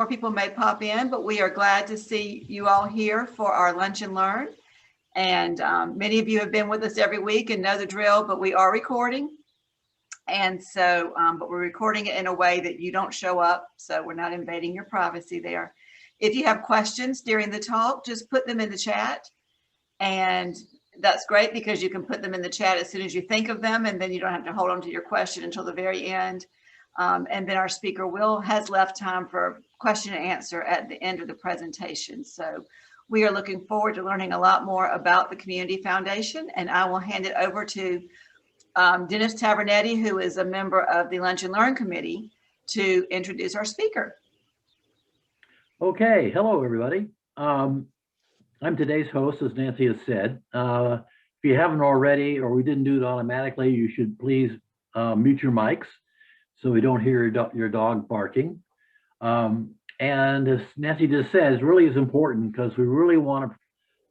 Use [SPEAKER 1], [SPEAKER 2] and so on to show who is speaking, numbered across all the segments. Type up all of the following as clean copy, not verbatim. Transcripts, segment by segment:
[SPEAKER 1] More people may pop in, but we are glad to see you all here for our Lunch and Learn. And many of you have been with us every week and know the drill, but we are recording. And so, but we're recording it in a way that you don't show up, so we're not invading your privacy there. If you have questions during the talk, just put them in the chat. And that's great because you can put them in the chat as soon as you think of them, and then you don't have to hold on to your question until the very end. And then our speaker has left time for question and answer at the end of the presentation. So we are looking forward to learning a lot more about the Community Foundation, and I will hand it over to Dennis Tavernetti, who is a member of the Lunch and Learn Committee, to introduce our speaker.
[SPEAKER 2] Okay, hello everybody. I'm today's host, as Nancy has said. If you haven't already, or we didn't do it automatically, you should please mute your mics so we don't hear your dog barking. And as Nancy just says, really is important because we really want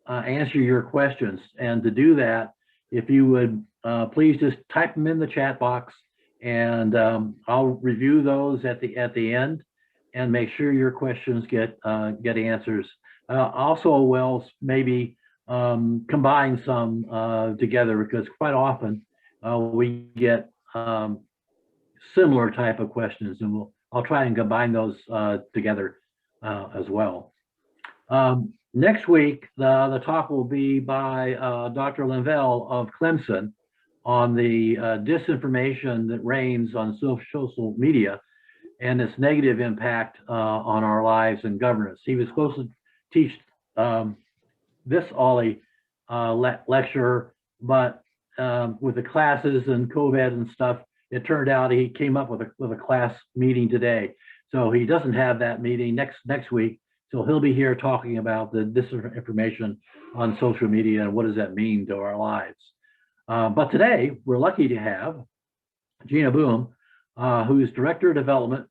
[SPEAKER 2] to answer your questions. And to do that, if you would please just type them in the chat box, and I'll review those at the end and make sure your questions get answers. Also, we'll maybe combine some together, because quite often we get similar type of questions, and I'll try and combine those together as well. Next week, the talk will be by Dr. Linville of Clemson on the disinformation that reigns on social media and its negative impact on our lives and governance. He was supposed to teach this OLLI lecture, but with the classes and COVID and stuff, it turned out he came up with a class meeting today. So he doesn't have that meeting next week. So he'll be here talking about the disinformation on social media and what does that mean to our lives. But today we're lucky to have Gina Blohm, who's Director of Development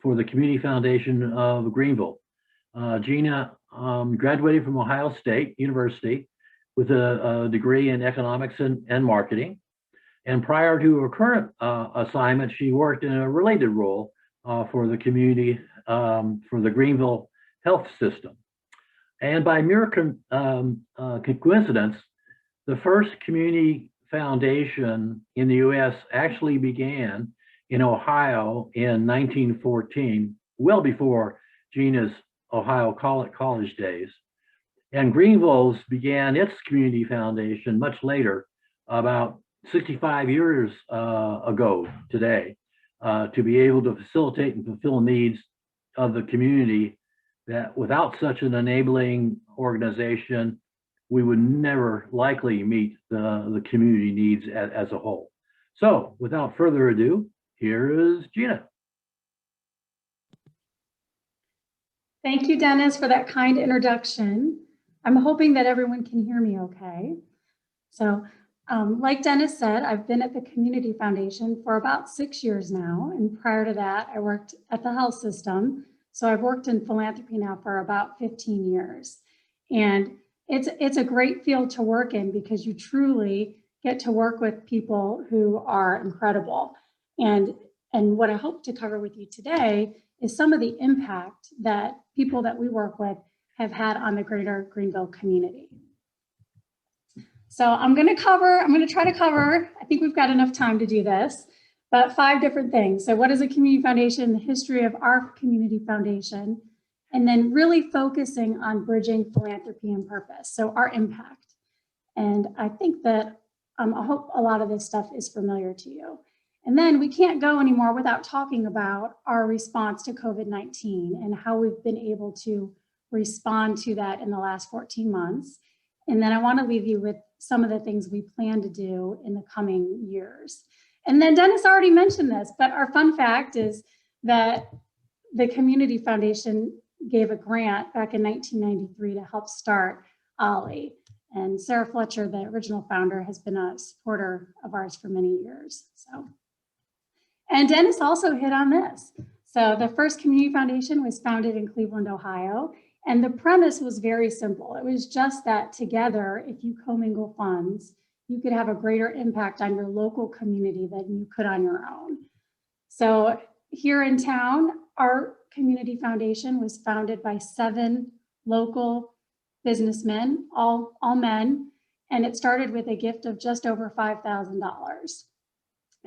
[SPEAKER 2] for the Community Foundation of Greenville. Gina graduated from Ohio State University with a degree in economics and marketing. And prior to her current assignment, she worked in a related role for the community, for the Greenville health system. And by mere coincidence, the first community foundation in the US actually began in Ohio in 1914, well before Gina's Ohio college days. And Greenville's began its community foundation much later, about 65 years ago today, to be able to facilitate and fulfill needs of the community that without such an enabling organization, we would never likely meet the community needs as a whole. So without further ado, here is Gina.
[SPEAKER 3] Thank you, Dennis, for that kind introduction. I'm hoping that everyone can hear me okay. So like Dennis said, I've been at the Community Foundation for about 6 years now. And prior to that, I worked at the health system. So I've worked in philanthropy now for about 15 years. And it's a great field to work in because you truly get to work with people who are incredible. And what I hope to cover with you today is some of the impact that people that we work with have had on the greater Greenville community. So I'm going to try to cover, I think we've got enough time to do this, but 5 different things. So what is a community foundation, the history of our community foundation, and then really focusing on bridging philanthropy and purpose, so our impact. And I think that I hope a lot of this stuff is familiar to you. And then we can't go anymore without talking about our response to COVID-19 and how we've been able to respond to that in the last 14 months. And then I want to leave you with some of the things we plan to do in the coming years. And then Dennis already mentioned this, but our fun fact is that the Community Foundation gave a grant back in 1993 to help start OLLI. And Sarah Fletcher, the original founder, has been a supporter of ours for many years. And Dennis also hit on this. So the first community foundation was founded in Cleveland, Ohio. And the premise was very simple. It was just that together, if you commingle funds, you could have a greater impact on your local community than you could on your own. So here in town, our community foundation was founded by 7 local businessmen, all men, and it started with a gift of just over $5,000.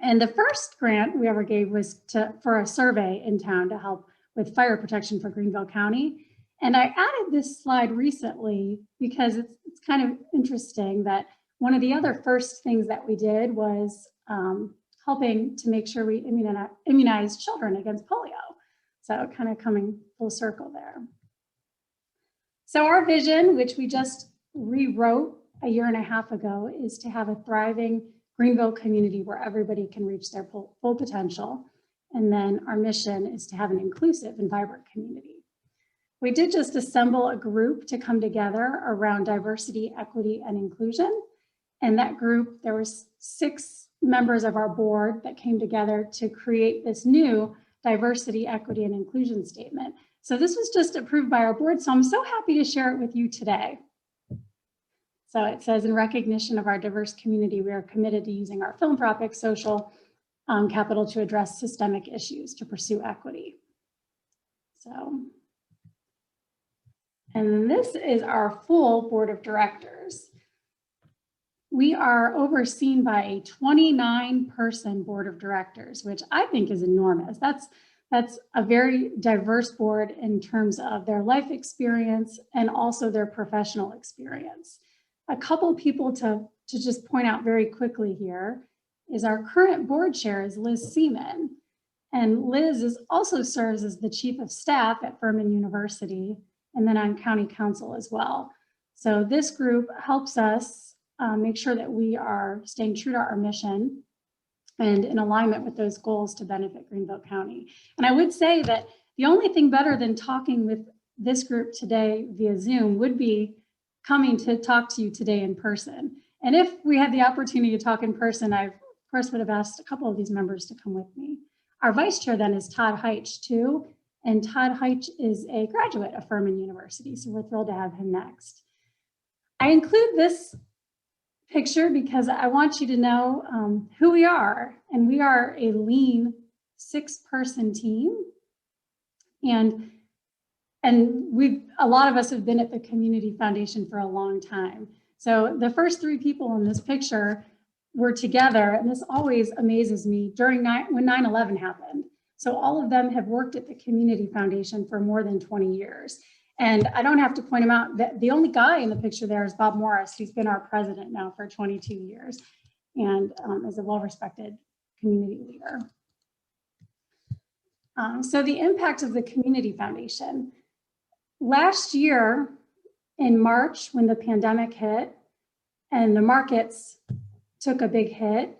[SPEAKER 3] And the first grant we ever gave was for a survey in town to help with fire protection for Greenville County. And I added this slide recently because it's kind of interesting that one of the other first things that we did was helping to make sure we immunize children against polio. So kind of coming full circle there. So our vision, which we just rewrote a year and a half ago, is to have a thriving Greenville community where everybody can reach their full potential. And then our mission is to have an inclusive and vibrant community. We did just assemble a group to come together around diversity, equity, and inclusion. And that group, there was 6 members of our board that came together to create this new diversity, equity, and inclusion statement. So this was just approved by our board, so I'm so happy to share it with you today. So it says, in recognition of our diverse community, we are committed to using our philanthropic social capital to address systemic issues to pursue equity. So, and this is our full board of directors. We are overseen by a 29-person board of directors, which I think is enormous. That's a very diverse board in terms of their life experience and also their professional experience. A couple of people to just point out very quickly here is our current board chair is Liz Seaman. And Liz also serves as the chief of staff at Furman University and then on county council as well. So this group helps us make sure that we are staying true to our mission and in alignment with those goals to benefit Greenville County. And I would say that the only thing better than talking with this group today via Zoom would be coming to talk to you today in person. And if we had the opportunity to talk in person, I of course would have asked a couple of these members to come with me. Our vice chair then is Todd Heitch too. And Todd Heitch is a graduate of Furman University, so we're thrilled to have him next. I include this picture because I want you to know who we are. And we are a lean 6-person team. And a lot of us have been at the Community Foundation for a long time. So the first 3 people in this picture were together, and this always amazes me, when 9/11 happened. So all of them have worked at the Community Foundation for more than 20 years. And I don't have to point him out. The only guy in the picture there is Bob Morris, who's been our president now for 22 years and is a well-respected community leader. So the impact of the Community Foundation. Last year in March, when the pandemic hit and the markets took a big hit,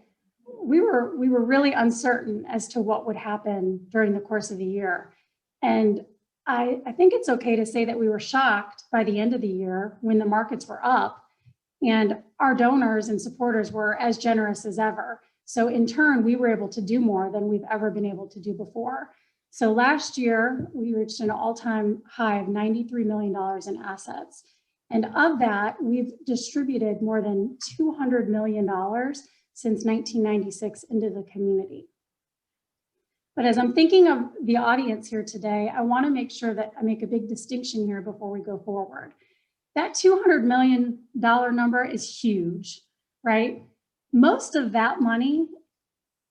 [SPEAKER 3] we were really uncertain as to what would happen during the course of the year. And I think it's okay to say that we were shocked by the end of the year when the markets were up and our donors and supporters were as generous as ever. So in turn, we were able to do more than we've ever been able to do before. So last year, we reached an all-time high of $93 million in assets. And of that, we've distributed more than $200 million since 1996 into the community. But as I'm thinking of the audience here today, I want to make sure that I make a big distinction here before we go forward. That $200 million number is huge, right? Most of that money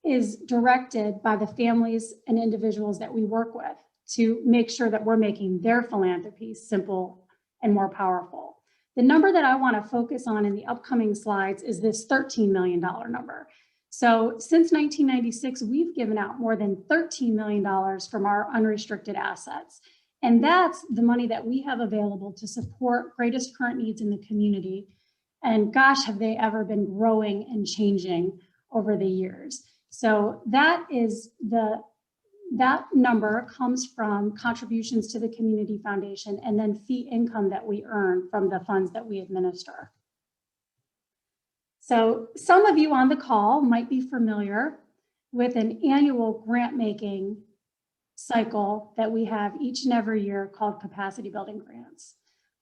[SPEAKER 3] is directed by the families and individuals that we work with to make sure that we're making their philanthropy simple and more powerful. The number that I want to focus on in the upcoming slides is this $13 million number. So since 1996, we've given out more than $13 million from our unrestricted assets. And that's the money that we have available to support greatest current needs in the community. And gosh, have they ever been growing and changing over the years. So that number comes from contributions to the Community Foundation and then fee income that we earn from the funds that we administer. So some of you on the call might be familiar with an annual grant making cycle that we have each and every year called capacity building grants.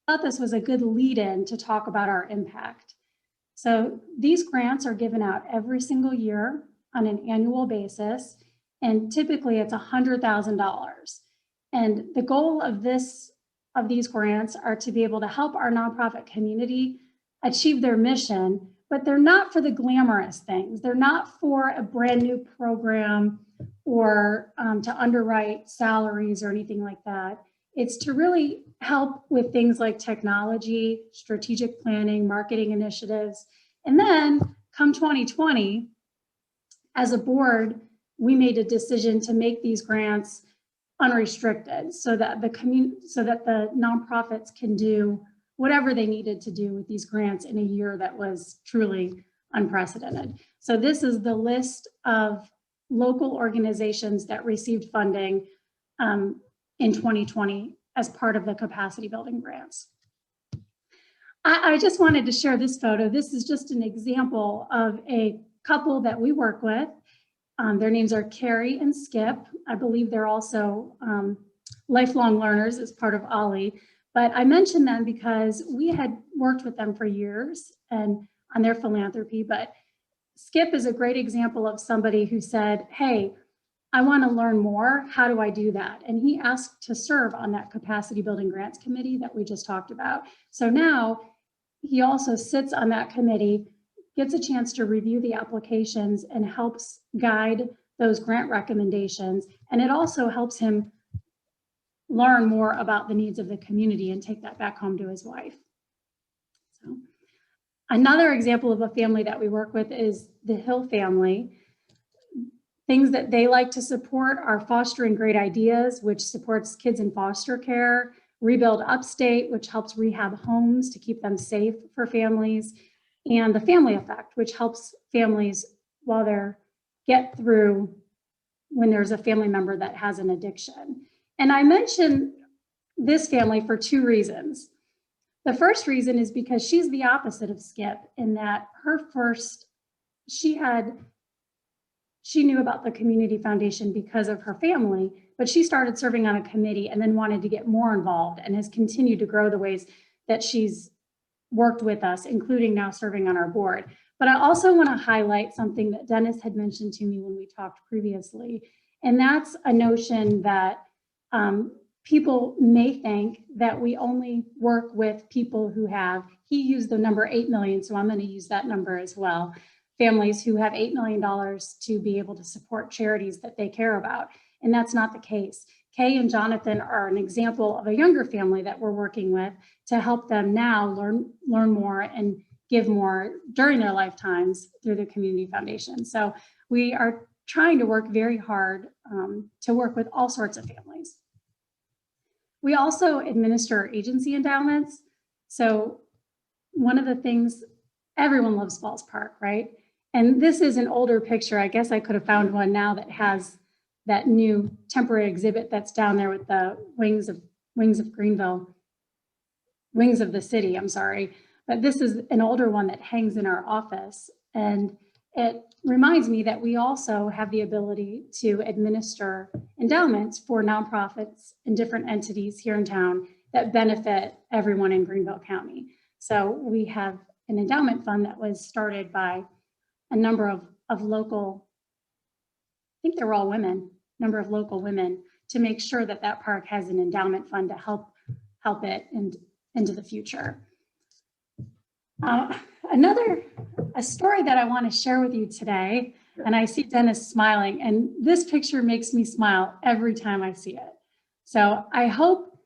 [SPEAKER 3] I thought this was a good lead in to talk about our impact. So these grants are given out every single year on an annual basis, and typically it's $100,000. And the goal of these grants are to be able to help our nonprofit community achieve their mission, but they're not for the glamorous things. They're not for a brand new program or to underwrite salaries or anything like that. It's to really help with things like technology, strategic planning, marketing initiatives. And then come 2020, as a board, we made a decision to make these grants unrestricted so that the nonprofits can do whatever they needed to do with these grants in a year that was truly unprecedented. So this is the list of local organizations that received funding in 2020 as part of the capacity building grants. I just wanted to share this photo. This is just an example of a couple that we work with. Their names are Carrie and Skip. I believe they're also lifelong learners as part of OLLI. But I mention them because we had worked with them for years and on their philanthropy. But Skip is a great example of somebody who said, hey, I want to learn more. How do I do that? And he asked to serve on that capacity building grants committee that we just talked about. So now he also sits on that committee, gets a chance to review the applications and helps guide those grant recommendations. And it also helps him learn more about the needs of the community and take that back home to his wife. So another example of a family that we work with is the Hill family. Things that they like to support are Fostering Great Ideas, which supports kids in foster care, Rebuild Upstate, which helps rehab homes to keep them safe for families, and the Family Effect, which helps families while they're get through when there's a family member that has an addiction. And I mention this family for two reasons. The first reason is because she's the opposite of Skip in that she knew about the community foundation because of her family, but she started serving on a committee and then wanted to get more involved and has continued to grow the ways that she's worked with us, including now serving on our board. But I also want to highlight something that Dennis had mentioned to me when we talked previously, and that's a notion that people may think that we only work with people who have, he used the number 8 million, so I'm going to use that number as well, families who have $8 million to be able to support charities that they care about. And that's not the case. Kay and Jonathan are an example of a younger family that we're working with to help them now learn more and give more during their lifetimes through the Community Foundation. So we are trying to work very hard to work with all sorts of families. We also administer agency endowments. So one of the things, everyone loves Falls Park, right? And this is an older picture. I guess I could have found one now that has that new temporary exhibit that's down there with the wings of Greenville, wings of the city, I'm sorry. But this is an older one that hangs in our office. And it reminds me that we also have the ability to administer endowments for nonprofits and different entities here in town that benefit everyone in Greenville County. So we have an endowment fund that was started by a number of local, I think they were all women, number of local women, to make sure that that park has an endowment fund to help it into the future. A story that I want to share with you today, and I see Dennis smiling, and this picture makes me smile every time I see it. So I hope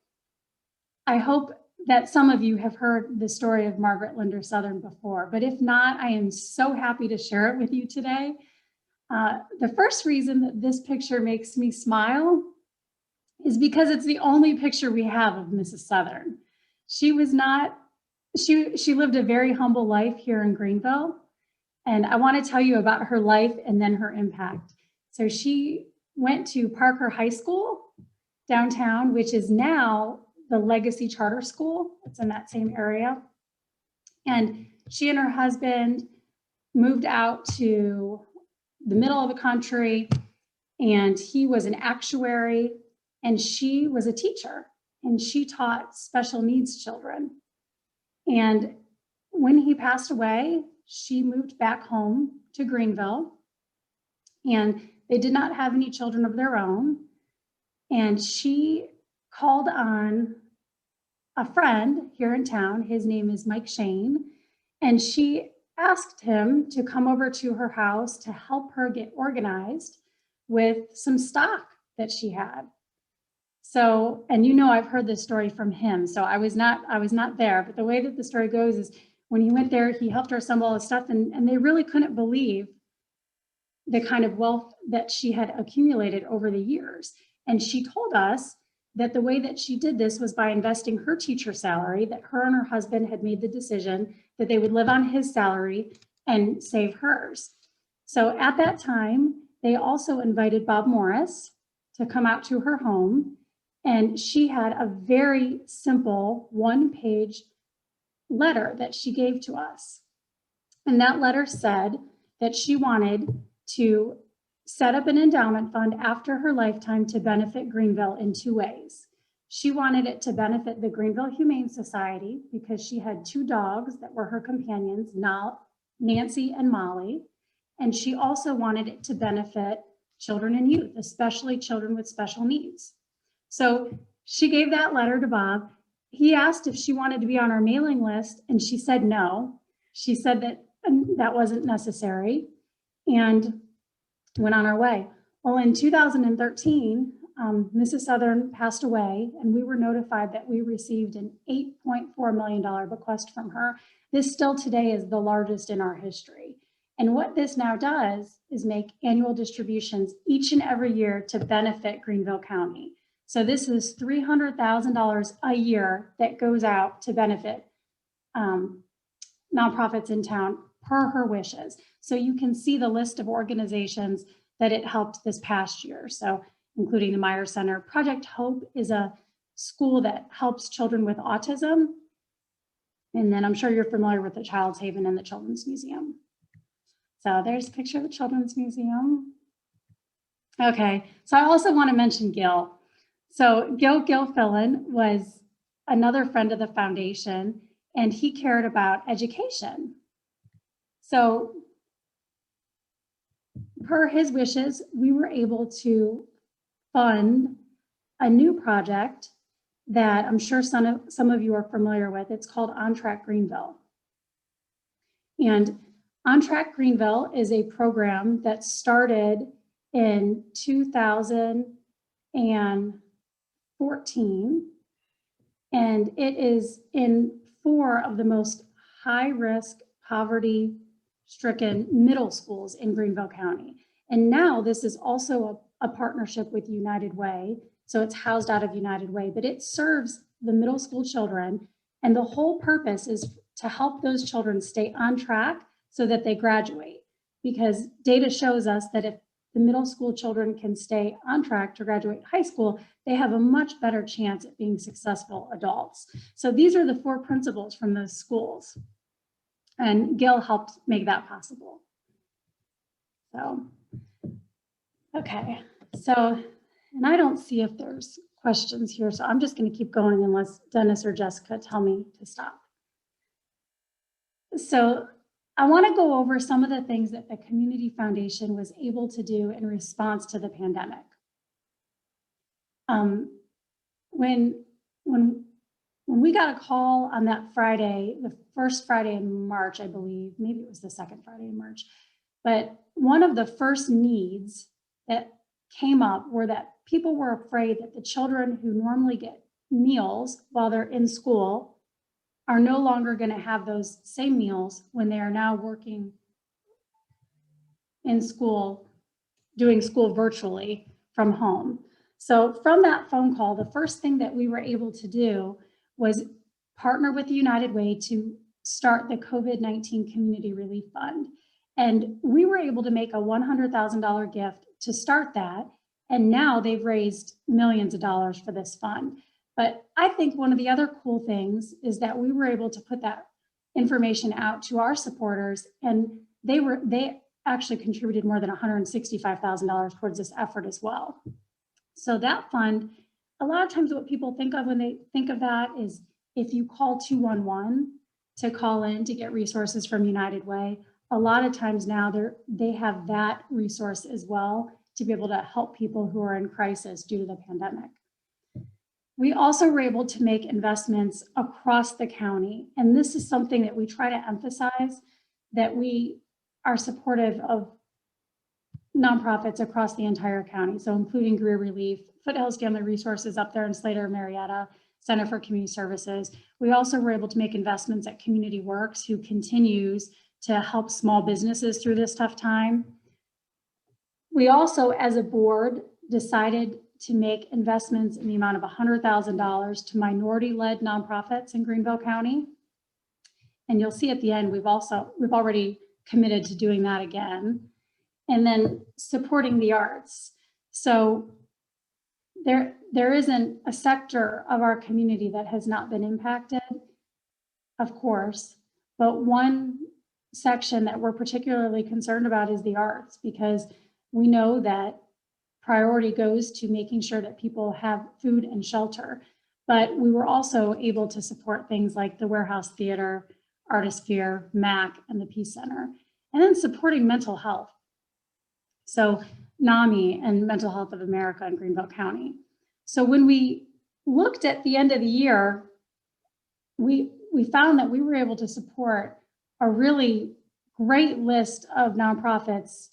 [SPEAKER 3] that some of you have heard the story of Margaret Linder Southern before, but if not, I am so happy to share it with you today. The first reason that this picture makes me smile is because it's the only picture we have of Mrs. Southern. She lived a very humble life here in Greenville, and I want to tell you about her life and then her impact. So she went to Parker High School downtown, which is now the Legacy Charter School. It's in that same area. And she and her husband moved out to the middle of the country, and he was an actuary and she was a teacher, and she taught special needs children. And when he passed away, she moved back home to Greenville, and they did not have any children of their own. And she called on a friend here in town. His name is Mike Shane, and she asked him to come over to her house to help her get organized with some stock that she had. So, and you know, I've heard this story from him, so I was not there, but the way that the story goes is when he went there, he helped her assemble all the stuff, and they really couldn't believe the kind of wealth that she had accumulated over the years. And she told us that the way that she did this was by investing her teacher salary, that her and her husband had made the decision that they would live on his salary and save hers. So at that time, they also invited Bob Morris to come out to her home. And she had a very simple one-page letter that she gave to us. And that letter said that she wanted to set up an endowment fund after her lifetime to benefit Greenville in 2 ways. She wanted it to benefit the Greenville Humane Society because she had 2 dogs that were her companions, Nancy and Molly. And she also wanted it to benefit children and youth, especially children with special needs. So she gave that letter to Bob. He asked if she wanted to be on our mailing list, and she said no. She said that that wasn't necessary and went on our way. Well, in 2013, Mrs. Southern passed away, and we were notified that we received an $8.4 million bequest from her. This still today is the largest in our history. And what this now does is make annual distributions each and every year to benefit Greenville County. So this is $300,000 a year that goes out to benefit nonprofits in town per her wishes. So you can see the list of organizations that it helped this past year. So including the Meyer Center. Project Hope is a school that helps children with autism. And then I'm sure you're familiar with the Child's Haven and the Children's Museum. So there's a picture of the Children's Museum. Okay, so I also want to mention Gil. So Gil Fontaine was another friend of the foundation, and he cared about education. So per his wishes, we were able to fund a new project that I'm sure some of you are familiar with. It's called OnTrack Greenville. And OnTrack Greenville is a program that started in 2014, and it is in 4 of the most high-risk, poverty-stricken middle schools in Greenville County. And now this is also a partnership with United Way, so it's housed out of United Way, but it serves the middle school children, and the whole purpose is to help those children stay on track so that they graduate, because data shows us that if the middle school children can stay on track to graduate high school, they have a much better chance at being successful adults. So these are the 4 principles from those schools, and Gil helped make that possible. So, okay, so, and I don't see if there's questions here, so I'm just going to keep going unless Dennis or Jessica tell me to stop. So I want to go over some of the things that the Community Foundation was able to do in response to the pandemic. When we got a call on that Friday, the first Friday in March, I believe, maybe it was the second Friday in March, but one of the first needs that came up were that people were afraid that the children who normally get meals while they're in school are no longer going to have those same meals when they are now working in school, doing school virtually from home. So from that phone call, the first thing that we were able to do was partner with the United Way to start the COVID-19 Community Relief Fund. And we were able to make a $100,000 gift to start that. And now they've raised millions of dollars for this fund. But I think one of the other cool things is that we were able to put that information out to our supporters, and they actually contributed more than $165,000 towards this effort as well. So that fund, a lot of times what people think of when they think of that is if you call 211 to call in to get resources from United Way, a lot of times now they have that resource as well to be able to help people who are in crisis due to the pandemic. We also were able to make investments across the county. And this is something that we try to emphasize, that we are supportive of nonprofits across the entire county. So including Greer Relief, Foothills Family Resources up there in Slater, Marietta, Center for Community Services. We also were able to make investments at Community Works, who continues to help small businesses through this tough time. We also, as a board, decided to make investments in the amount of $100,000 to minority-led nonprofits in Greenville County. And you'll see at the end, we've already committed to doing that again. And then supporting the arts. So there isn't a sector of our community that has not been impacted, of course, but one section that we're particularly concerned about is the arts, because we know that priority goes to making sure that people have food and shelter. But we were also able to support things like the Warehouse Theater, Artisphere, MAC, and the Peace Center. And then supporting mental health. So NAMI and Mental Health of America in Greenville County. So when we looked at the end of the year, we found that we were able to support a really great list of nonprofits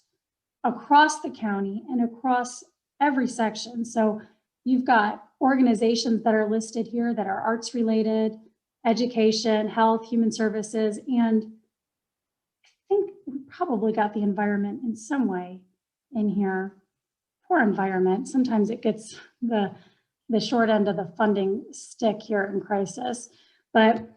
[SPEAKER 3] across the county and across every section. So you've got organizations that are listed here that are arts related, education, health, human services, and I think we probably got the environment in some way in here. Poor environment. Sometimes it gets the short end of the funding stick here in crisis. But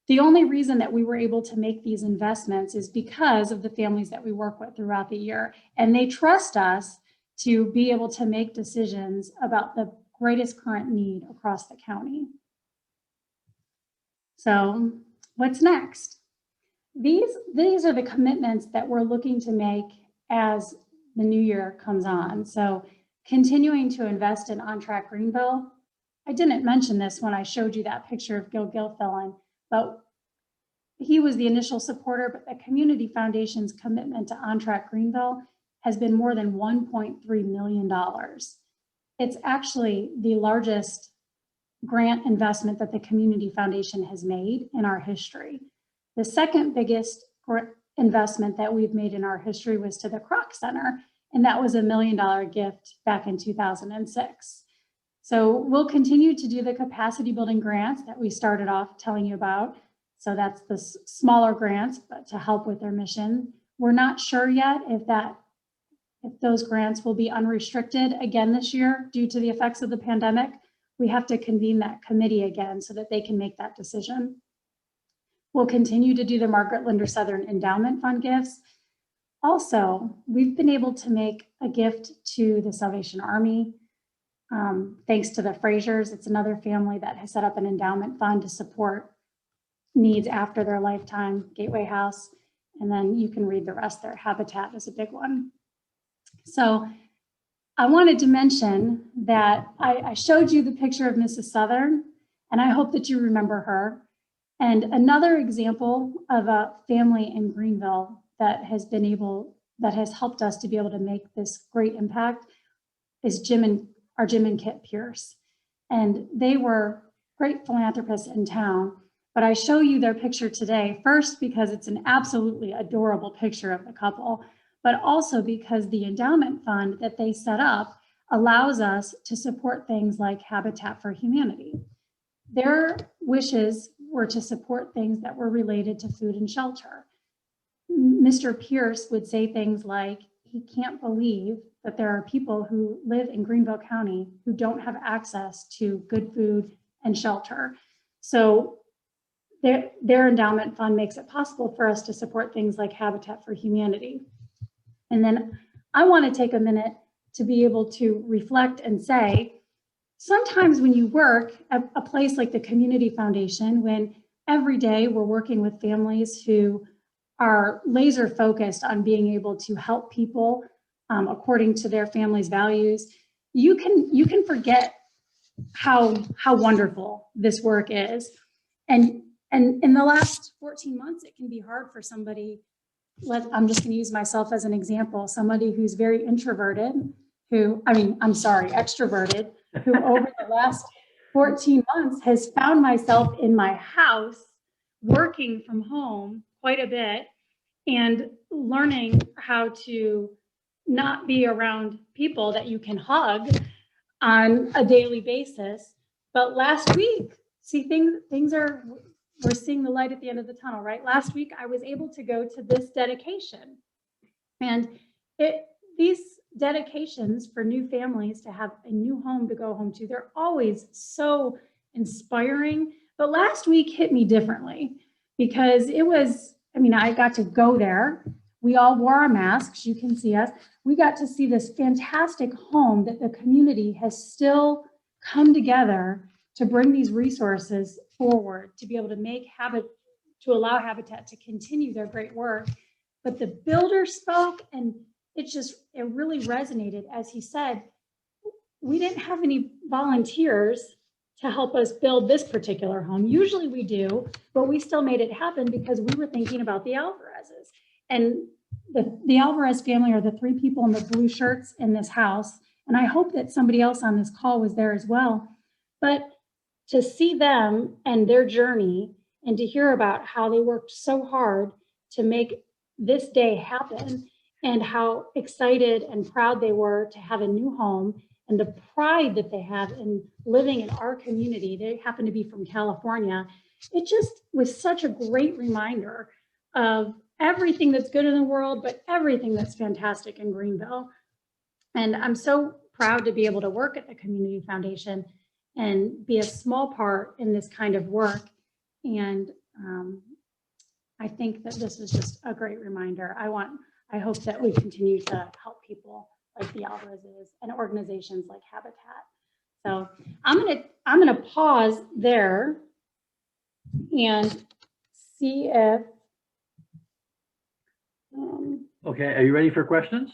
[SPEAKER 3] the only reason that we were able to make these investments is because of the families that we work with throughout the year. And they trust us to be able to make decisions about the greatest current need across the county. So what's next? These are the commitments that we're looking to make as the new year comes on. So continuing to invest in OnTrack Greenville. I didn't mention this when I showed you that picture of Gil Fontaine, but he was the initial supporter, but the Community Foundation's commitment to OnTrack Greenville has been more than $1.3 million. It's actually the largest grant investment that the Community Foundation has made in our history. The second biggest investment that we've made in our history was to the Kroc Center, and that was $1 million gift back in 2006. So we'll continue to do the capacity building grants that we started off telling you about. So that's the smaller grants, but to help with their mission. We're not sure yet if those grants will be unrestricted again this year due to the effects of the pandemic. We have to convene that committee again so that they can make that decision. We'll continue to do the Margaret Linder Southern Endowment Fund gifts. Also, we've been able to make a gift to the Salvation Army. Thanks to the Frasers, it's another family that has set up an endowment fund to support needs after their lifetime, Gateway House. And then you can read the rest there. Habitat is a big one. So I wanted to mention that I showed you the picture of Mrs. Southern, and I hope that you remember her. And another example of a family in Greenville that has helped us to be able to make this great impact is Jim and Kit Pierce. And they were great philanthropists in town, but I show you their picture today, first because it's an absolutely adorable picture of the couple, but also because the endowment fund that they set up allows us to support things like Habitat for Humanity. Their wishes were to support things that were related to food and shelter. Mr. Pierce would say things like, he can't believe that there are people who live in Greenville County who don't have access to good food and shelter. So their endowment fund makes it possible for us to support things like Habitat for Humanity. And then I want to take a minute to be able to reflect and say, sometimes when you work at a place like the Community Foundation, when every day we're working with families who are laser focused on being able to help people according to their family's values, you can forget how wonderful this work is. And in the last 14 months, it can be hard for somebody, I'm just going to use myself as an example, somebody who's very introverted, extroverted, who over the last 14 months has found myself in my house working from home quite a bit and learning how to not be around people that you can hug on a daily basis. But last week, see, we're seeing the light at the end of the tunnel, right? Last week, I was able to go to this dedication. And these dedications for new families to have a new home to go home to, they're always so inspiring. But last week hit me differently because I got to go there. We all wore our masks. You can see us. We got to see this fantastic home that the community has still come together to bring these resources forward, to be able to allow Habitat to continue their great work. But the builder spoke, and it really resonated as he said, we didn't have any volunteers to help us build this particular home. Usually we do, but we still made it happen because we were thinking about the Alvarezes. And the Alvarez family are the 3 people in the blue shirts in this house. And I hope that somebody else on this call was there as well. But to see them and their journey and to hear about how they worked so hard to make this day happen and how excited and proud they were to have a new home and the pride that they have in living in our community. They happen to be from California. It just was such a great reminder of everything that's good in the world, but everything that's fantastic in Greenville. And I'm so proud to be able to work at the Community Foundation and be a small part in this kind of work. And I think that this is just a great reminder. I hope that we continue to help people like the Alvarezes and organizations like Habitat. So I'm gonna pause there and see if.
[SPEAKER 2] Okay, are you ready for questions?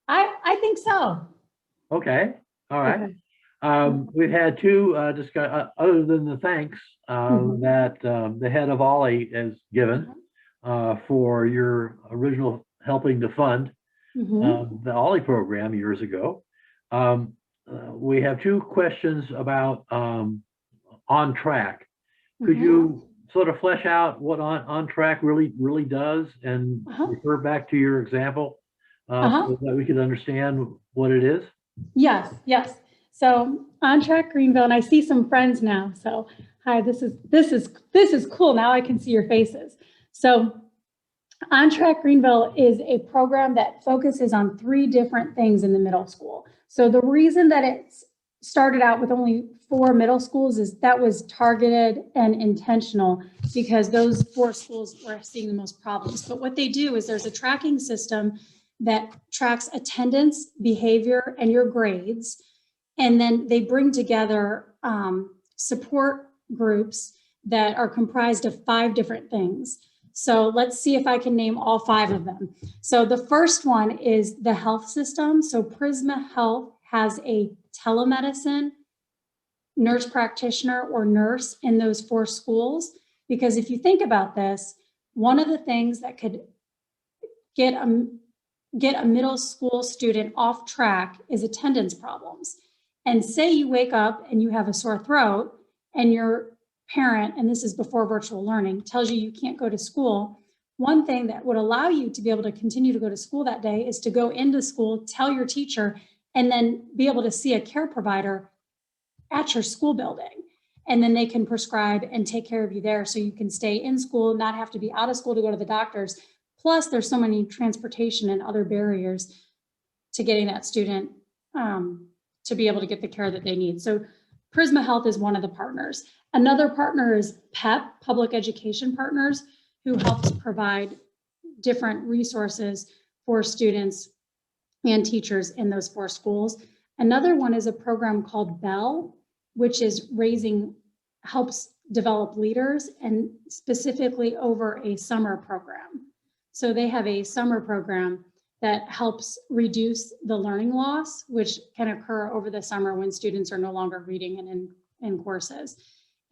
[SPEAKER 3] I think so.
[SPEAKER 2] Okay, all right.
[SPEAKER 3] Okay.
[SPEAKER 2] We've had 2 other than the thanks that the head of Ollie has given for your original helping to fund the Ollie program years ago. We have 2 questions about OnTrack. Could you sort of flesh out what OnTrack really does and refer back to your example so that we could understand what it is?
[SPEAKER 3] Yes. So OnTrack Greenville, and I see some friends now. So hi, this is cool. Now I can see your faces. So OnTrack Greenville is a program that focuses on 3 different things in the middle school. So the reason that it's started out with only 4 middle schools is that was targeted and intentional because those 4 schools were seeing the most problems. But what they do is there's a tracking system that tracks attendance, behavior, and your grades. And then they bring together support groups that are comprised of 5 different things. So let's see if I can name all 5 of them. So the first one is the health system. So Prisma Health has a telemedicine nurse practitioner or nurse in those 4 schools. Because if you think about this, one of the things that could get a middle school student off track is attendance problems. And say you wake up and you have a sore throat and your parent, and this is before virtual learning, tells you can't go to school. One thing that would allow you to be able to continue to go to school that day is to go into school, tell your teacher, and then be able to see a care provider at your school building. And then they can prescribe and take care of you there so you can stay in school, not have to be out of school to go to the doctors. Plus, there's so many transportation and other barriers to getting that student to be able to get the care that they need. So Prisma Health is one of the partners. Another partner is PEP, Public Education Partners, who helps provide different resources for students and teachers in those 4 schools. Another one is a program called BELL, which is helps develop leaders and specifically over a summer program. So they have a summer program that helps reduce the learning loss, which can occur over the summer when students are no longer reading and in courses.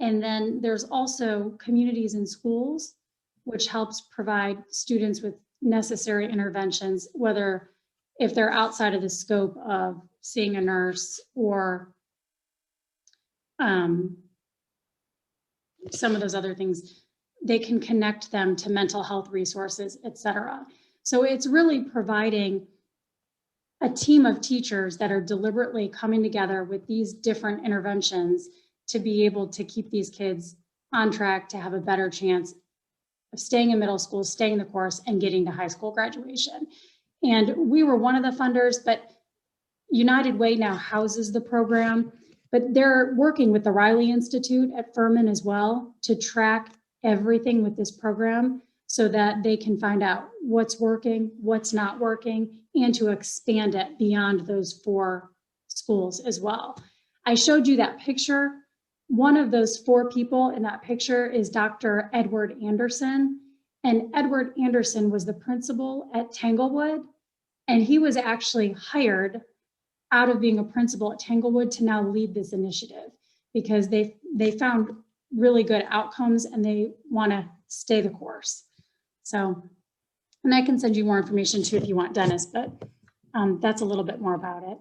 [SPEAKER 3] And then there's also Communities in Schools, which helps provide students with necessary interventions, whether if they're outside of the scope of seeing a nurse or some of those other things, they can connect them to mental health resources, et cetera. So it's really providing a team of teachers that are deliberately coming together with these different interventions to be able to keep these kids on track to have a better chance of staying in middle school, staying the course, and getting to high school graduation. And we were one of the funders, but United Way now houses the program, but they're working with the Riley Institute at Furman as well to track everything with this program so that they can find out what's working, what's not working, and to expand it beyond those 4 schools as well. I showed you that picture. One of those 4 people in that picture is Dr. Edward Anderson. And Edward Anderson was the principal at Tanglewood. And he was actually hired out of being a principal at Tanglewood to now lead this initiative because they found really good outcomes and they want to stay the course. So, and I can send you more information too if you want, Dennis, but that's a little bit more about it.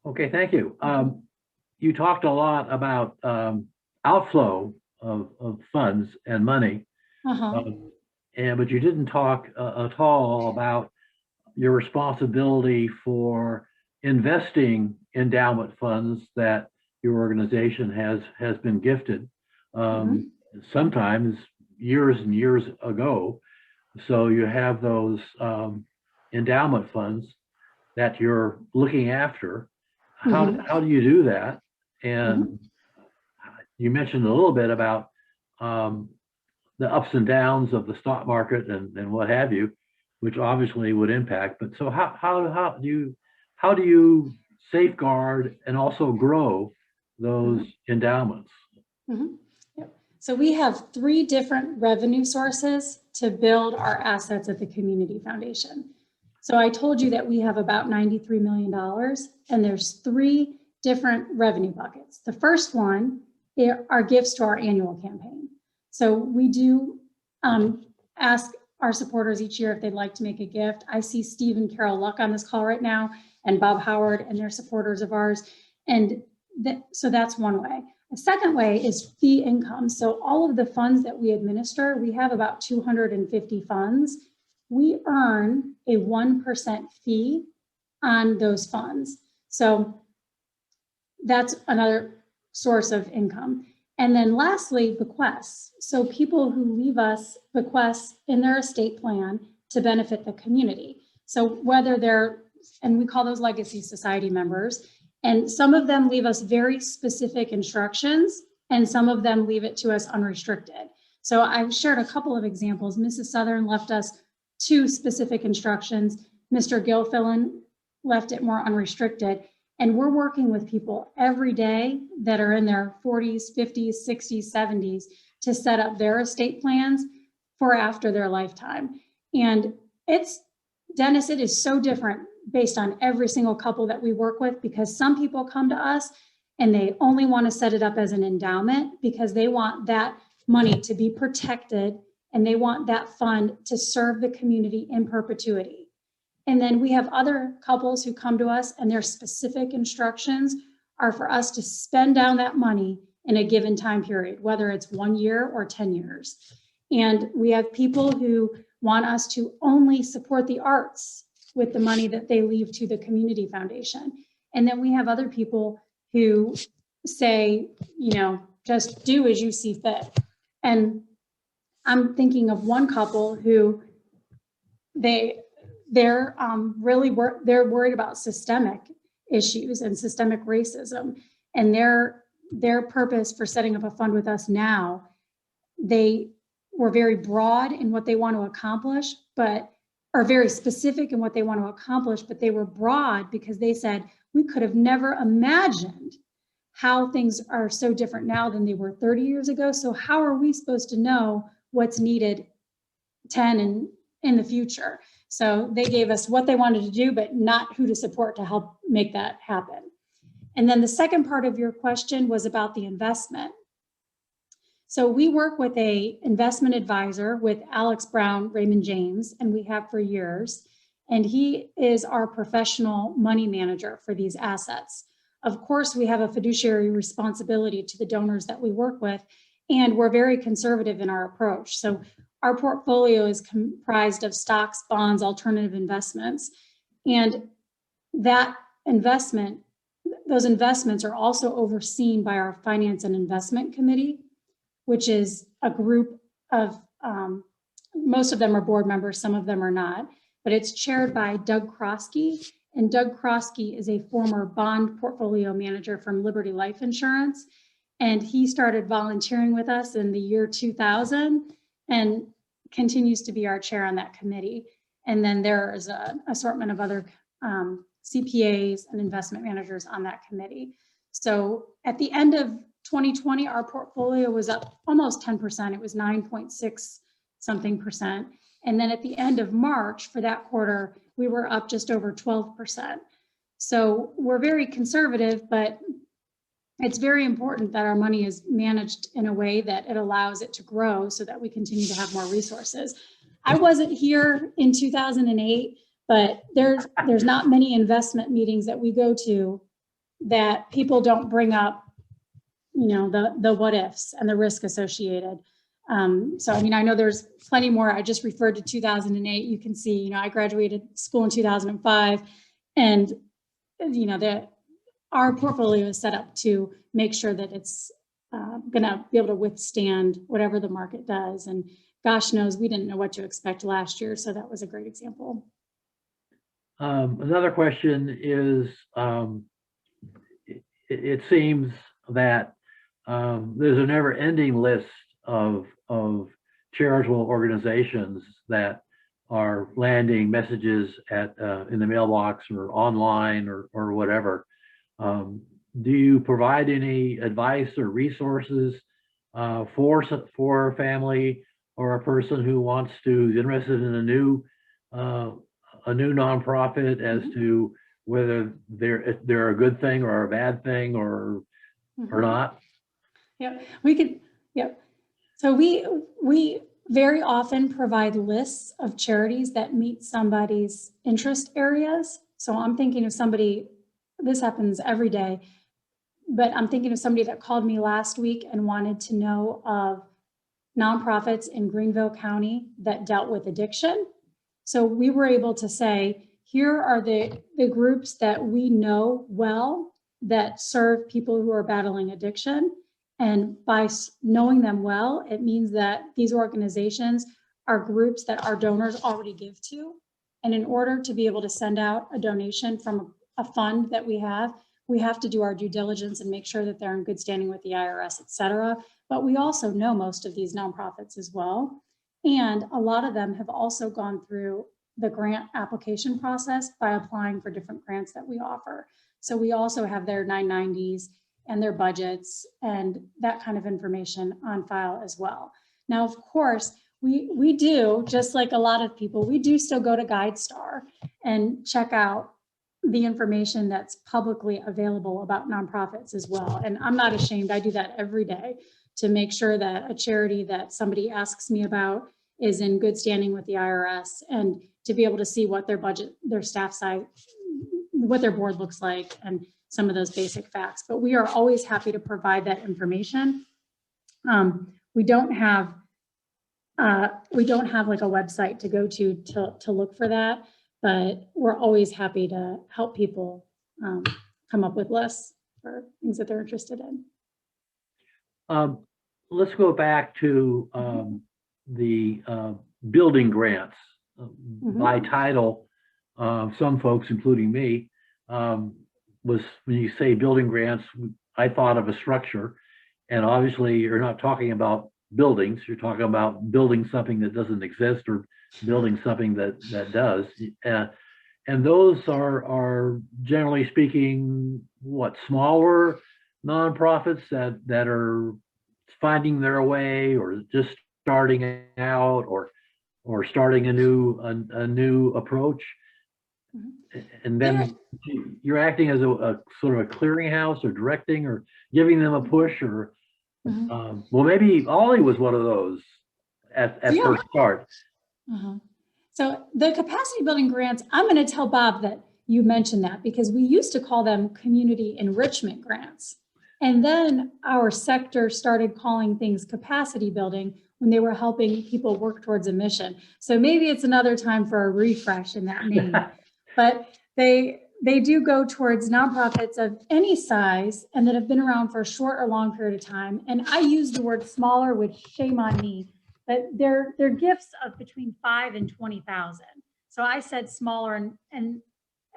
[SPEAKER 2] Okay, thank you. You talked a lot about outflow of funds and money, but you didn't talk at all about your responsibility for investing endowment funds that your organization has been gifted, sometimes years and years ago. So you have those endowment funds that you're looking after. How do you do that? And you mentioned a little bit about the ups and downs of the stock market and what have you, which obviously would impact. But so how do you safeguard and also grow those endowments?
[SPEAKER 3] Yep. So we have 3 different revenue sources to build our assets at the Community Foundation. So I told you that we have about $93 million, and there's 3 different revenue buckets. The first one are gifts to our annual campaign. So we do ask our supporters each year if they'd like to make a gift. I see Steve and Carol Luck on this call right now, and Bob Howard, and they're supporters of ours. And so that's one way. The second way is fee income. So all of the funds that we administer, we have about 250 funds. We earn a 1% fee on those funds. So that's another source of income. And then lastly, bequests. So people who leave us bequests in their estate plan to benefit the community. So whether they're, and we call those legacy society members, and some of them leave us very specific instructions, and some of them leave it to us unrestricted. So I've shared a couple of examples. Mrs. Southern left us 2 specific instructions. Mr. Gil Fontaine left it more unrestricted. And we're working with people every day that are in their 40s, 50s, 60s, 70s to set up their estate plans for after their lifetime. And it's, Dennis, it is so different based on every single couple that we work with, because some people come to us and they only want to set it up as an endowment because they want that money to be protected and they want that fund to serve the community in perpetuity. And then we have other couples who come to us and their specific instructions are for us to spend down that money in a given time period, whether it's 1 year or 10 years. And we have people who want us to only support the arts with the money that they leave to the Community Foundation. And then we have other people who say, you know, just do as you see fit. And I'm thinking of one couple who they're worried about systemic issues and systemic racism, and their purpose for setting up a fund with us now, they were very broad in what they want to accomplish, but are very specific in what they want to accomplish, but they were broad because they said, we could have never imagined how things are so different now than they were 30 years ago. So how are we supposed to know what's needed 10 and in the future? So they gave us what they wanted to do, but not who to support to help make that happen. And then the second part of your question was about the investment. So we work with an investment advisor with Alex Brown, Raymond James, and we have for years. And he is our professional money manager for these assets. of course, we have a fiduciary responsibility to the donors that we work with, and we're very conservative in our approach. So our portfolio is comprised of stocks, bonds, alternative investments, and that investment, those investments are also overseen by our Finance and Investment Committee, which is a group of, most of them are board members, some of them are not, but it's chaired by Doug Kroski. And Doug Kroski is a former bond portfolio manager from Liberty Life Insurance. And he started volunteering with us in the year 2000 and continues to be our chair on that committee. And then there's an assortment of other CPAs and investment managers on that committee. So at the end of 2020, our portfolio was up almost 10%. It was 9.6 something percent. And then at the end of March for that quarter, we were up just over 12%. So we're very conservative, but it's very important that our money is managed in a way that it allows it to grow so that we continue to have more resources. I wasn't here in 2008, but there's not many investment meetings that we go to that people don't bring up, you know, the what ifs and the risk associated. So, I mean, I know there's plenty more. I just referred to 2008. You can see, you know, I graduated school in 2005, and, you know, our portfolio is set up to make sure that it's going to be able to withstand whatever the market does. And gosh knows, we didn't know what to expect last year. So that was a great example.
[SPEAKER 2] Another question is, it seems that there's a never-ending list of charitable organizations that are landing messages at in the mailbox or online or whatever. Do you provide any advice or resources for a family or a person who's interested in a new nonprofit as to whether they're a good thing or a bad thing or not?
[SPEAKER 3] Yeah, we could. Yep. So we very often provide lists of charities that meet somebody's interest areas. So I'm thinking of somebody, this happens every day, but I'm thinking of somebody that called me last week and wanted to know of nonprofits in Greenville County that dealt with addiction. So we were able to say, here are the groups that we know well that serve people who are battling addiction. And by knowing them well, it means that these organizations are groups that our donors already give to. And in order to be able to send out a donation from a fund that we have to do our due diligence and make sure that they're in good standing with the IRS, et cetera. But we also know most of these nonprofits as well. And a lot of them have also gone through the grant application process by applying for different grants that we offer. So we also have their 990s and their budgets and that kind of information on file as well. Now, of course, we do, just like a lot of people, we do still go to GuideStar and check out the information that's publicly available about nonprofits as well. And I'm not ashamed, I do that every day to make sure that a charity that somebody asks me about is in good standing with the IRS, and to be able to see what their budget, their staff size, what their board looks like, and some of those basic facts. But we are always happy to provide that information. We don't have like a website to go to look for that, but we're always happy to help people come up with lists for things that they're interested in.
[SPEAKER 2] Let's go back to the building grants. By title, some folks, including me, was, when you say building grants, I thought of a structure, and obviously you're not talking about buildings, you're talking about building something that doesn't exist or building something that does. And those are generally speaking, what, smaller nonprofits that are finding their way or just starting out or starting a new approach. And then you're acting as a sort of a clearinghouse or directing or giving them a push or, well, maybe Ollie was one of those at first start.
[SPEAKER 3] So the capacity building grants, I'm going to tell Bob that you mentioned that, because we used to call them community enrichment grants. And then our sector started calling things capacity building when they were helping people work towards a mission. So maybe it's another time for a refresh in that name. But they do go towards nonprofits of any size and that have been around for a short or long period of time. And I use the word smaller, which shame on me, but they're gifts of between 5 and 20,000. So I said smaller, and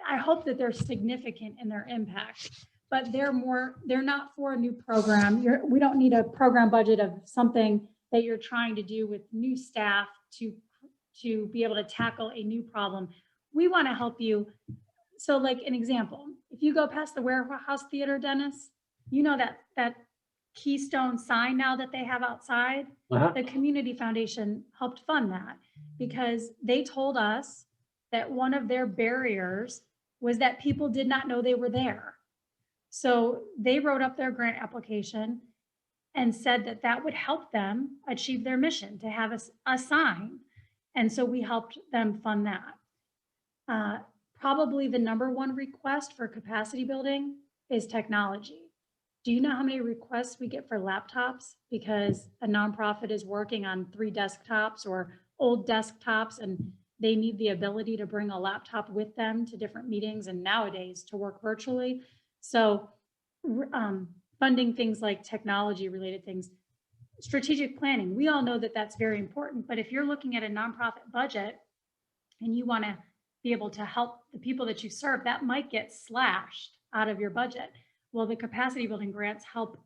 [SPEAKER 3] I hope that they're significant in their impact, but they're not for a new program. We don't need a program budget of something that you're trying to do with new staff to be able to tackle a new problem. We want to help you. So like an example, if you go past the Warehouse Theater, Dennis, you know that Keystone sign now that they have outside, the Community Foundation helped fund that because they told us that one of their barriers was that people did not know they were there. So they wrote up their grant application and said that that would help them achieve their mission to have a sign. And so we helped them fund that. Probably the #1 request for capacity building is technology. Do you know how many requests we get for laptops because a nonprofit is working on 3 desktops or old desktops and they need the ability to bring a laptop with them to different meetings and nowadays to work virtually? So funding things like technology related things, strategic planning, we all know that that's very important, but if you're looking at a nonprofit budget and you want to be able to help the people that you serve, that might get slashed out of your budget. Well, the capacity building grants help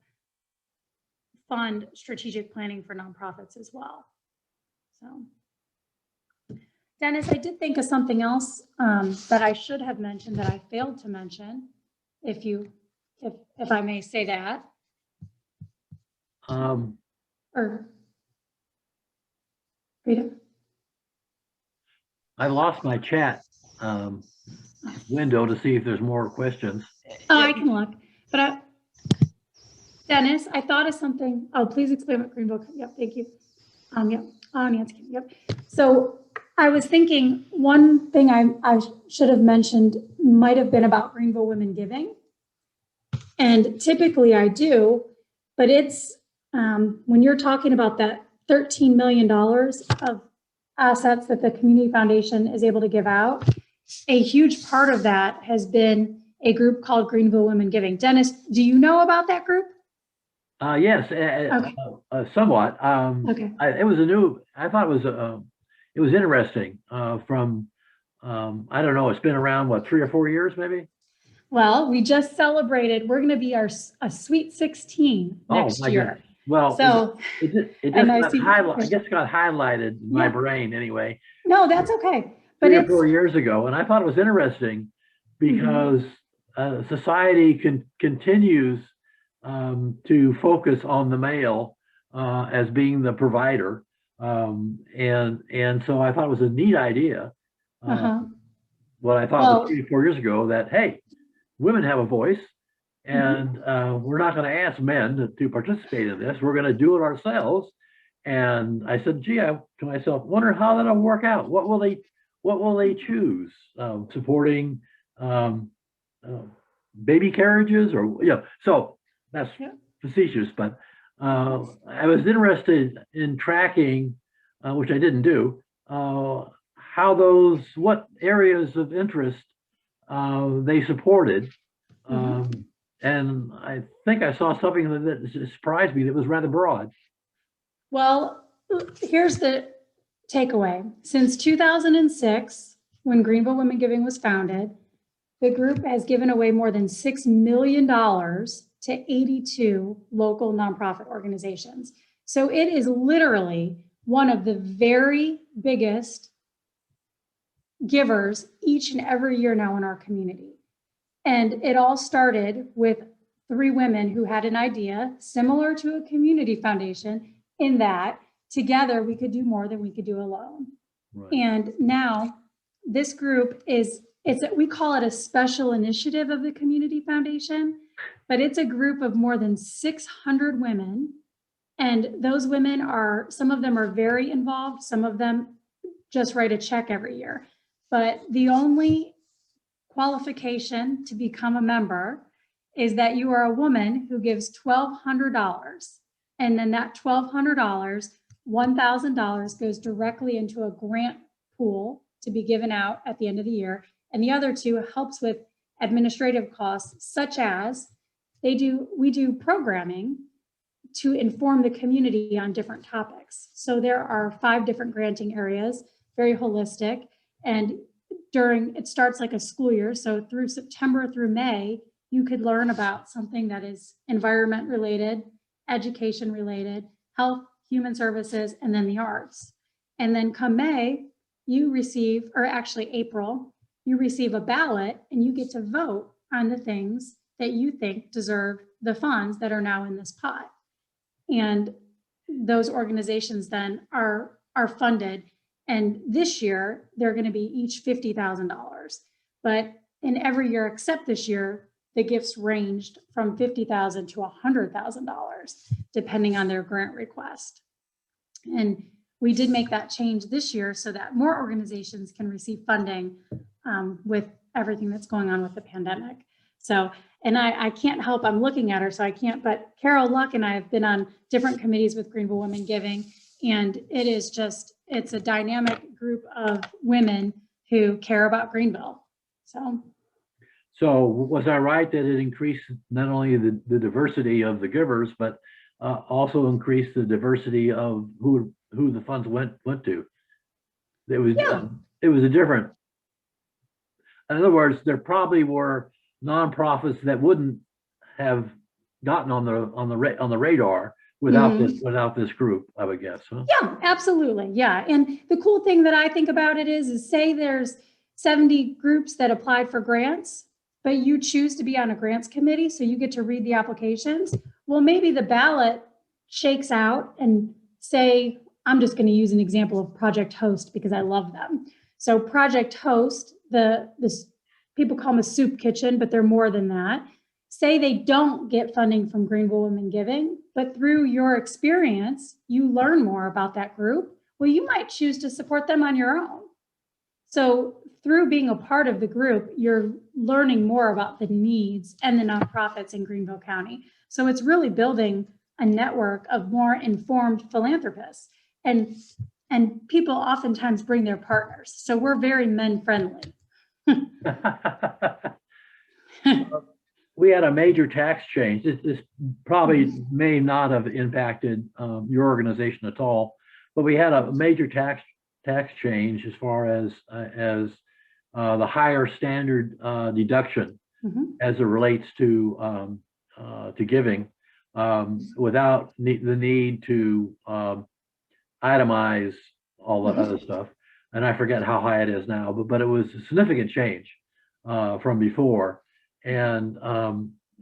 [SPEAKER 3] fund strategic planning for nonprofits as well. So, Dennis, I did think of something else that I should have mentioned that I failed to mention, if I may say that. Or Rita?
[SPEAKER 2] I lost my chat window to see if there's more questions.
[SPEAKER 3] Oh, I can look, but Dennis, I thought of something. Oh, please explain what Greenville. Yep, thank you. Yep. Oh, Nancy. Yep. So I was thinking one thing I should have mentioned might have been about Greenville Women Giving, and typically I do, but it's when you're talking about that $13 million of assets that the Community Foundation is able to give out, a huge part of that has been a group called Greenville Women Giving. Dennis, do you know about that group?
[SPEAKER 2] Yes,
[SPEAKER 3] Okay.
[SPEAKER 2] Somewhat.
[SPEAKER 3] Okay.
[SPEAKER 2] I thought it was interesting from, I don't know, it's been around, what, 3 or 4 years maybe?
[SPEAKER 3] Well, we just celebrated, we're going to be a Sweet 16 next year.
[SPEAKER 2] Goodness. Well,
[SPEAKER 3] so
[SPEAKER 2] it just I guess got highlighted in my brain anyway.
[SPEAKER 3] No, that's okay. But
[SPEAKER 2] 3 or 4 years ago, and I thought it was interesting because society continues to focus on the male as being the provider, and so I thought it was a neat idea. What I thought was 3 or 4 years ago, that hey, women have a voice, and we're not going to ask men to participate in this. We're going to do it ourselves. And I said, gee, to myself, wonder how that'll work out. What will they choose? Supporting baby carriages, or so that's facetious, but I was interested in tracking, which I didn't do, what areas of interest they supported. And I think I saw something that surprised me that was rather broad.
[SPEAKER 3] Well, here's the takeaway. Since 2006, when Greenville Women Giving was founded, the group has given away more than $6 million to 82 local nonprofit organizations. So it is literally one of the very biggest givers each and every year now in our community. And it all started with 3 women who had an idea similar to a community foundation, in that together we could do more than we could do alone. Right. And now this group we call it a special initiative of the Community Foundation, but it's a group of more than 600 women. And those women some of them are very involved. Some of them just write a check every year. But the only qualification to become a member is that you are a woman who gives $1,200. And then that $1,200, $1,000 goes directly into a grant pool to be given out at the end of the year. And the other two helps with administrative costs, such as we do programming to inform the community on different topics. So there are 5 different granting areas, very holistic. And it starts like a school year. So through September through May, you could learn about something that is environment related, education related, health, human services, and then the arts. And then come May, you receive, or actually April, you receive a ballot and you get to vote on the things that you think deserve the funds that are now in this pot. And those organizations then are funded. And this year, they're going to be each $50,000. But in every year except this year, the gifts ranged from $50,000 to $100,000, depending on their grant request. And we did make that change this year so that more organizations can receive funding with everything that's going on with the pandemic. So, and I can't help, I'm looking at her, so I can't, but Carol Luck and I have been on different committees with Greenville Women Giving, and it is just, it's a dynamic group of women who care about Greenville.
[SPEAKER 2] So was I right that it increased not only the diversity of the givers, but also increased the diversity of who the funds went to? It was a different. In other words, there probably were nonprofits that wouldn't have gotten on the radar without this group, I would guess. Huh?
[SPEAKER 3] Yeah, absolutely. Yeah, and the cool thing that I think about it is say there's 70 groups that applied for grants, but you choose to be on a grants committee, so you get to read the applications. Well, maybe the ballot shakes out and say, I'm just going to use an example of Project Host because I love them. So Project Host, this people call them a soup kitchen, but they're more than that. Say they don't get funding from Greenville Women Giving, but through your experience, you learn more about that group. Well, you might choose to support them on your own. So through being a part of the group, you're learning more about the needs and the nonprofits in Greenville County. So it's really building a network of more informed philanthropists. And people oftentimes bring their partners. So we're very men friendly.
[SPEAKER 2] We had a major tax change. This probably may not have impacted your organization at all, but we had a major tax change as far as the higher standard deduction as it relates to giving, without the need to itemize all that other stuff. And I forget how high it is now, but it was a significant change from before. And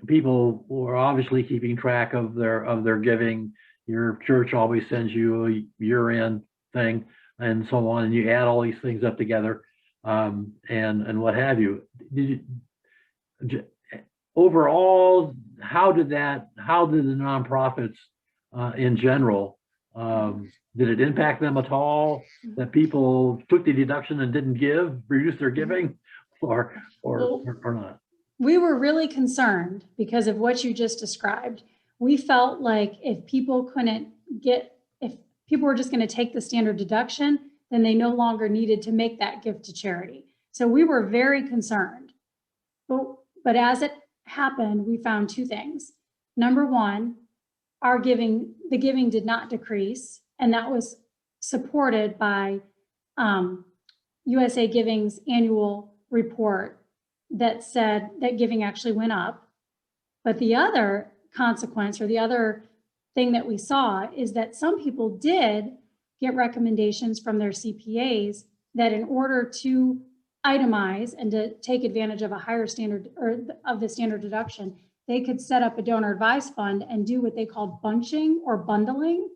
[SPEAKER 2] people were obviously keeping track of their giving. Your church always sends you a year-end thing and so on, and you add all these things up together and what have you. Overall, how did the nonprofits in general, did it impact them at all that people took the deduction and didn't reduce their giving, or not?
[SPEAKER 3] We were really concerned because of what you just described. We felt like if people were just going to take the standard deduction, then they no longer needed to make that gift to charity. So we were very concerned. But as it happened, we found 2 things. Number one, the giving did not decrease, and that was supported by USA Giving's annual report that said that giving actually went up. But the other consequence, or the other thing that we saw, is that some people did get recommendations from their CPAs that in order to itemize and to take advantage of a higher standard or of the standard deduction, they could set up a donor advised fund and do what they call bunching or bundling.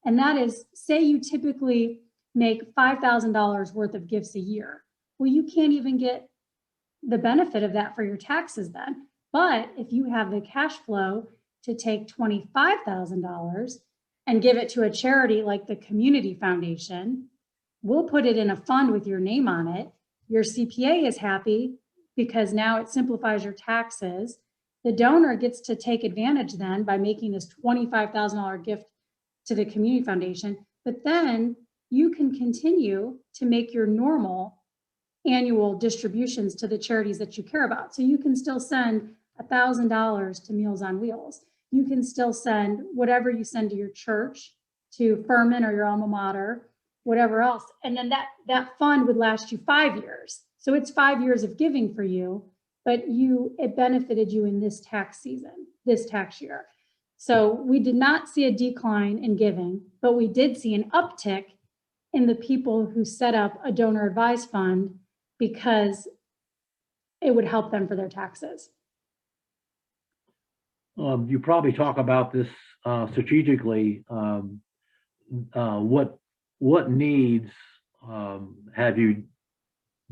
[SPEAKER 3] And that is, say you typically make $5,000 worth of gifts a year. Well, you can't even get the benefit of that for your taxes then. But if you have the cash flow to take $25,000 and give it to a charity like the Community Foundation, we'll put it in a fund with your name on it. Your CPA is happy. because now it simplifies your taxes. The donor gets to take advantage then by making this $25,000 gift to the community foundation, but then you can continue to make your normal annual distributions to the charities that you care about. So you can still send $1,000 to Meals on Wheels. You can still send whatever you send to your church, to Furman or your alma mater, whatever else. And then that fund would last you 5 years. So it's 5 years of giving for you, but it benefited you in this tax season, this tax year. So we did not see a decline in giving, but we did see an uptick in the people who set up a donor advised fund because it would help them for their taxes.
[SPEAKER 2] You probably talk about this strategically. What needs have you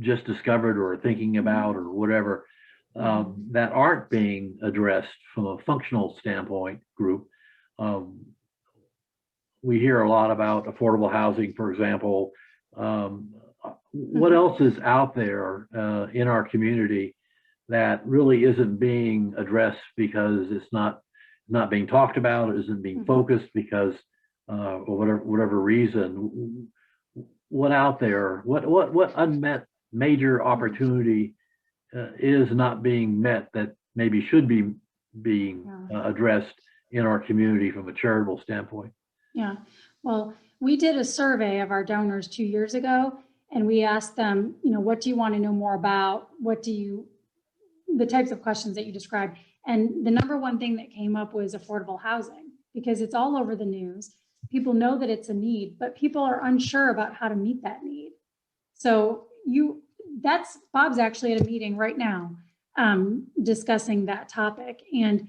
[SPEAKER 2] just discovered or thinking about or whatever that aren't being addressed from a functional standpoint group? We hear a lot about affordable housing, for example. What else is out there in our community that really isn't being addressed because it's not being talked about, it isn't being focused because or whatever reason? What out there? What unmet major opportunity is not being met that maybe should be being addressed in our community from a charitable standpoint?
[SPEAKER 3] Yeah, well, we did a survey of our donors 2 years ago, and we asked them, what do you want to know more about? The types of questions that you described. And the number one thing that came up was affordable housing, because it's all over the news. People know that it's a need, but people are unsure about how to meet that need. So Bob's actually at a meeting right now discussing that topic. And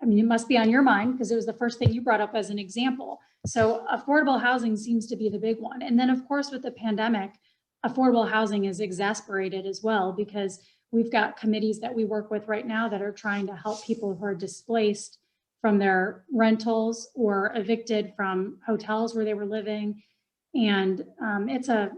[SPEAKER 3] I mean, it must be on your mind because it was the first thing you brought up as an example. So affordable housing seems to be the big one. And then of course, with the pandemic, affordable housing is exacerbated as well, because we've got committees that we work with right now that are trying to help people who are displaced from their rentals or evicted from hotels where they were living. And it's a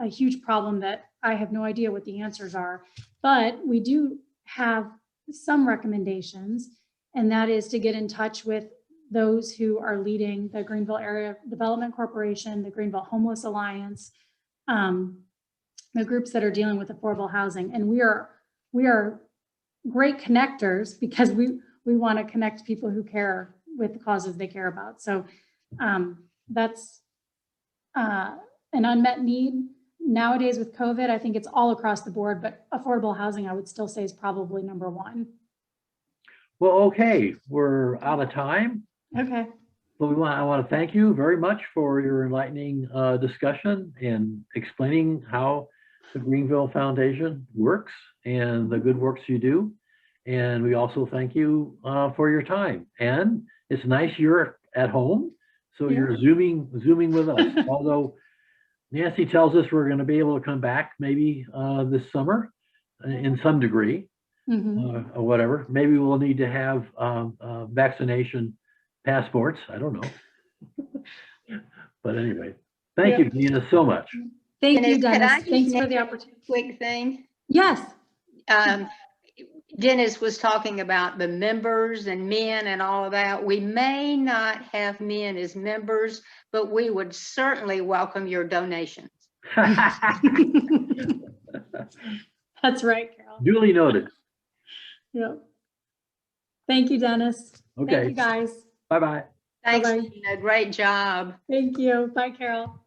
[SPEAKER 3] huge problem that I have no idea what the answers are, but we do have some recommendations, and that is to get in touch with those who are leading the Greenville Area Development Corporation, the Greenville Homeless Alliance, the groups that are dealing with affordable housing. And we are great connectors because we want to connect people who care with the causes they care about. So that's an unmet need nowadays with COVID. I think it's all across the board, but affordable housing, I would still say, is probably number one.
[SPEAKER 2] Well, okay, we're out of time.
[SPEAKER 3] Okay.
[SPEAKER 2] But I want to thank you very much for your enlightening discussion and explaining how the Greenville Foundation works and the good works you do. And we also thank you for your time. And it's nice you're at home, so you're zooming with us. Although Nancy tells us we're going to be able to come back maybe this summer in some degree, or whatever. Maybe we'll need to have vaccination passports. I don't know. But anyway, thank you, Gina, so much.
[SPEAKER 3] Thank you,
[SPEAKER 4] Dennis,
[SPEAKER 3] Dennis. Thanks for the opportunity.
[SPEAKER 4] Quick thing.
[SPEAKER 3] Yes.
[SPEAKER 4] Dennis was talking about the members and men and all of that. We may not have men as members, but we would certainly welcome your donations.
[SPEAKER 3] That's right, Carol.
[SPEAKER 2] Duly noted.
[SPEAKER 3] Yep. Thank you, Dennis.
[SPEAKER 2] Okay.
[SPEAKER 3] Thank you, guys.
[SPEAKER 2] Bye-bye.
[SPEAKER 4] Thanks,
[SPEAKER 3] Bye-bye.
[SPEAKER 4] Gina. Great job.
[SPEAKER 3] Thank you. Bye, Carol.